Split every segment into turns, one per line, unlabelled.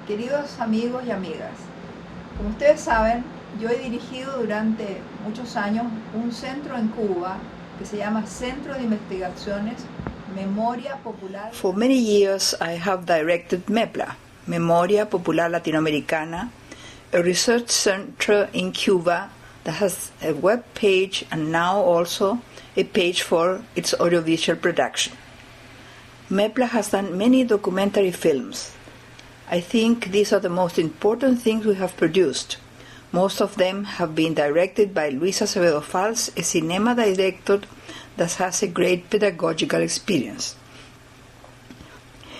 Queridos amigos y amigas, como ustedes saben, yo he dirigido durante muchos años un centro en Cuba que se llama Centro de Investigaciones Memoria Popular.
For many years I have directed MEPLA, Memoria Popular Latinoamericana, a research center in Cuba that has a web page and now also a page for its audiovisual production. MEPLA has done many documentary films. I think these are the most important things we have produced. Most of them have been directed by Luis Acevedo Fals, a cinema director that has a great pedagogical experience.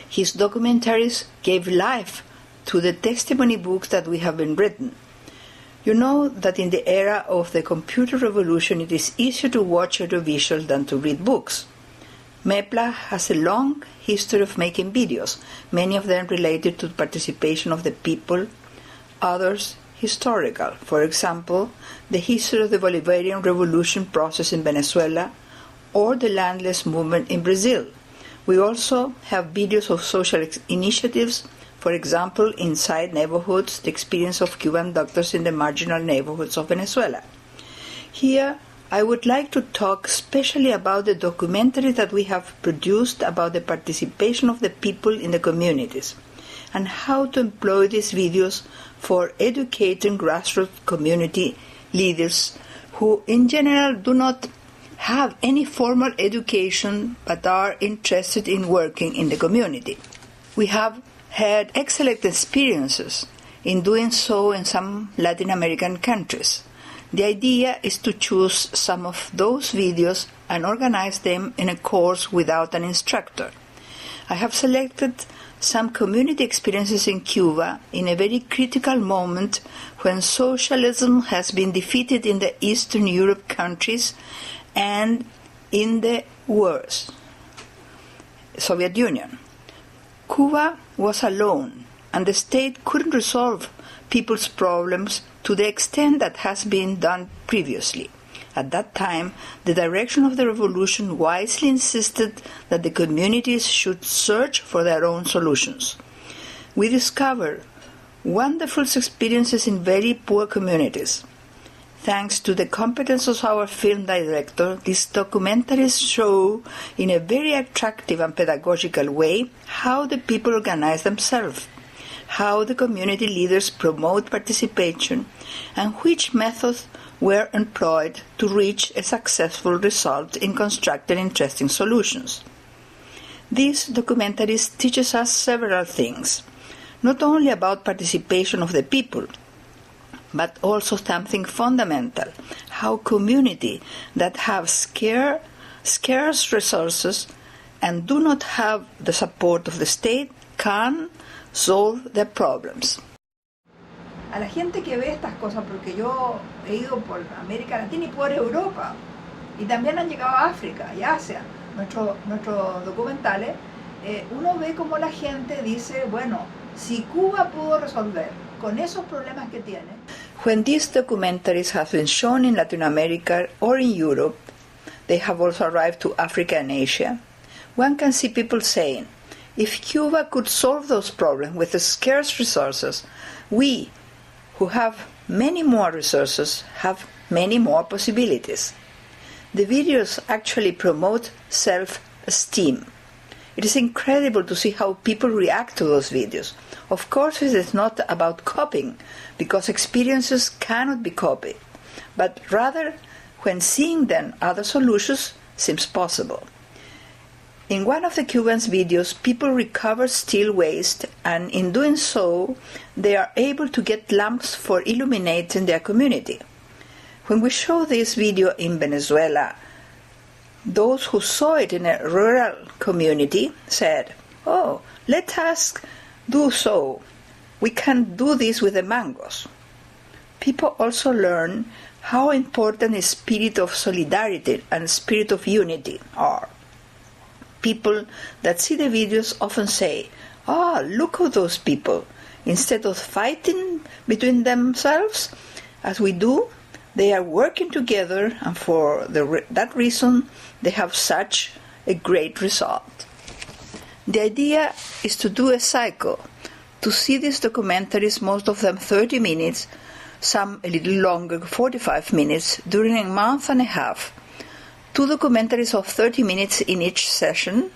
His documentaries gave life to the testimony books that we have been written. You know that in the era of the computer revolution it is easier to watch audiovisual than to read books. MEPLA has a long history of making videos, many of them related to the participation of the people, others historical. For example, the history of the Bolivarian revolution process in Venezuela or the landless movement in Brazil. We also have videos of social initiatives, for example, inside neighborhoods, the experience of Cuban doctors in the marginal neighborhoods of Venezuela. Here, I would like to talk especially about the documentary that we have produced about the participation of the people in the communities and how to employ these videos for educating grassroots community leaders who in general do not have any formal education but are interested in working in the community. We have had excellent experiences in doing so in some Latin American countries. The idea is to choose some of those videos and organize them in a course without an instructor. I have selected some community experiences in Cuba in a very critical moment when socialism has been defeated in the Eastern Europe countries and in the worst Soviet Union. Cuba was alone, and the state couldn't resolve people's problems to the extent that has been done previously. At that time, the direction of the revolution wisely insisted that the communities should search for their own solutions. We discovered wonderful experiences in very poor communities. Thanks to the competence of our film director, these documentaries show in a very attractive and pedagogical way how the people organize themselves, how the community leaders promote participation, and which methods were employed to reach a successful result in constructing interesting solutions. These documentaries teach us several things, not only about participation of the people, but also something fundamental, how community that have scarce resources and do not have the support of the state can solve their problems.
A la gente que ve estas cosas, porque yo he ido por América Latina y por Europa, y también han llegado a África y Asia, nuestros documentales, uno ve como la gente dice, bueno, si Cuba pudo resolver con esos problemas que tiene.
When these documentaries have been shown in Latin America or in Europe, they have also arrived to Africa and Asia, one can see people saying, if Cuba could solve those problems with the scarce resources, we, who have many more resources, have many more possibilities. The videos actually promote self-esteem. It is incredible to see how people react to those videos. Of course, it is not about copying, because experiences cannot be copied, but rather, when seeing then other solutions seems possible. In one of the Cubans' videos, people recover steel waste, and in doing so, they are able to get lamps for illuminating their community. When we show this video in Venezuela, those who saw it in a rural community said, "Oh, let us do so. We can do this with the mangoes." People also learn how important a spirit of solidarity and spirit of unity are. People that see the videos often say, "Ah, look at those people. Instead of fighting between themselves, as we do, they are working together, and for that reason, they have such a great result." The idea is to do a cycle, to see these documentaries, most of them 30 minutes, some a little longer, 45 minutes, during a month and a half. 2 documentaries of 30 minutes in each session,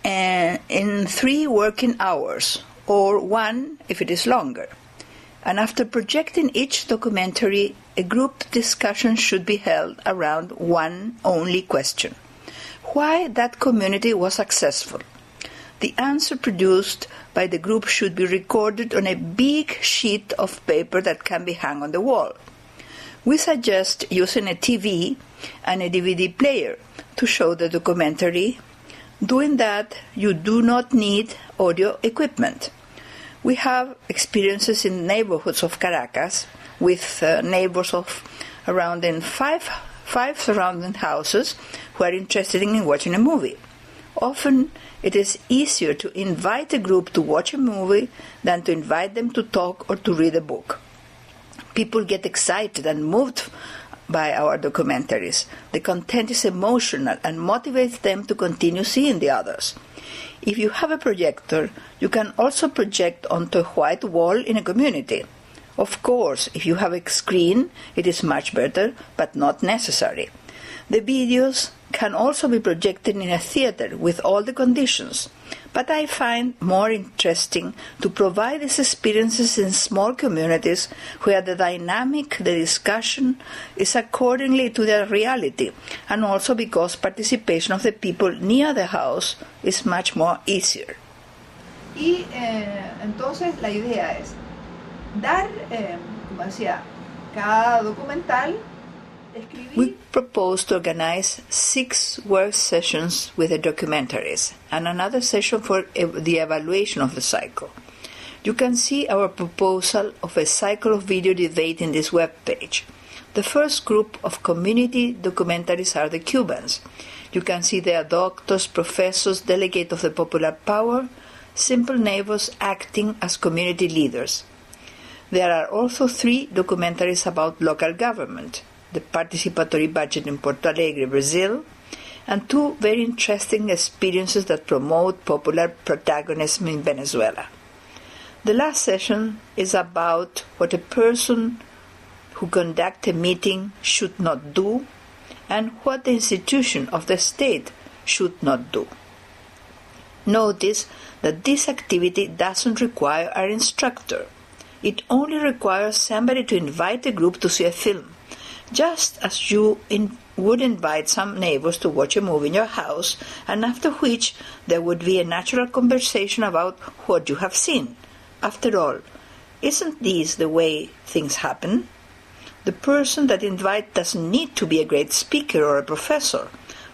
and in 3 working hours, or 1 if it is longer. And after projecting each documentary, a group discussion should be held around one only question: why that community was successful. The answer produced by the group should be recorded on a big sheet of paper that can be hung on the wall. We suggest using a TV and a DVD player to show the documentary. Doing that, you do not need audio equipment. We have experiences in neighborhoods of Caracas with neighbors of around in five surrounding houses who are interested in watching a movie. Often it is easier to invite a group to watch a movie than to invite them to talk or to read a book. People get excited and moved by our documentaries. The content is emotional and motivates them to continue seeing the others. If you have a projector, you can also project onto a white wall in a community. Of course, if you have a screen, it is much better, but not necessary. The videos can also be projected in a theater with all the conditions, but I find more interesting to provide these experiences in small communities where the dynamic, the discussion is accordingly to their reality, and also because participation of the people near the house is much more easier.
Y entonces la idea es dar, como decía, cada documental.
We propose to organize 6 work sessions with the documentaries and another session for the evaluation of the cycle. You can see our proposal of a cycle of video debate in this web page. The first group of community documentaries are the Cubans. You can see their doctors, professors, delegates of the popular power, simple neighbors acting as community leaders. There are also 3 documentaries about local government: the participatory budget in Porto Alegre, Brazil, and 2 very interesting experiences that promote popular protagonism in Venezuela. The last session is about what a person who conducts a meeting should not do and what the institution of the state should not do. Notice that this activity doesn't require an instructor. It only requires somebody to invite a group to see a film, just as you would invite some neighbors to watch a movie in your house, and after which there would be a natural conversation about what you have seen. After all, isn't this the way things happen? The person that invites doesn't need to be a great speaker or a professor,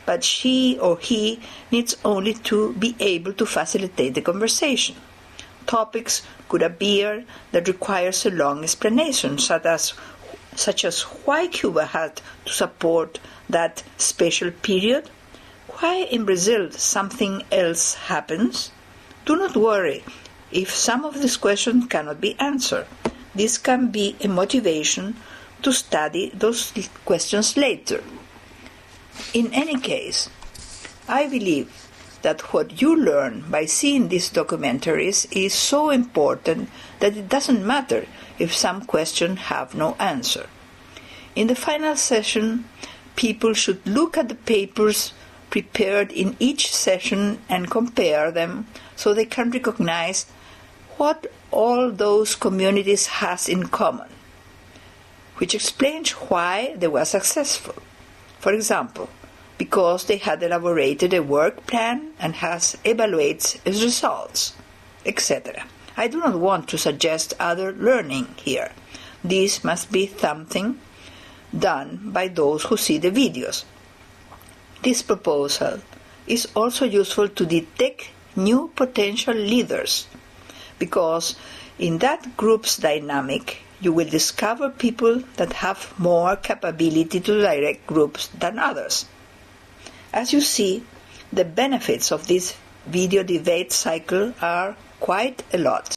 but she or he needs only to be able to facilitate the conversation. Topics could appear that requires a long explanation, such as why Cuba had to support that special period, why in Brazil something else happens. Do not worry if some of these questions cannot be answered. This can be a motivation to study those questions later. In any case, I believe that what you learn by seeing these documentaries is so important that it doesn't matter if some questions have no answer. In the final session, people should look at the papers prepared in each session and compare them so they can recognize what all those communities has in common, which explains why they were successful. For example, because they had elaborated a work plan and has evaluates its results, etc. I do not want to suggest other learning here. This must be something done by those who see the videos. This proposal is also useful to detect new potential leaders, because in that group's dynamic you will discover people that have more capability to direct groups than others. As you see, the benefits of this video debate cycle are quite a lot.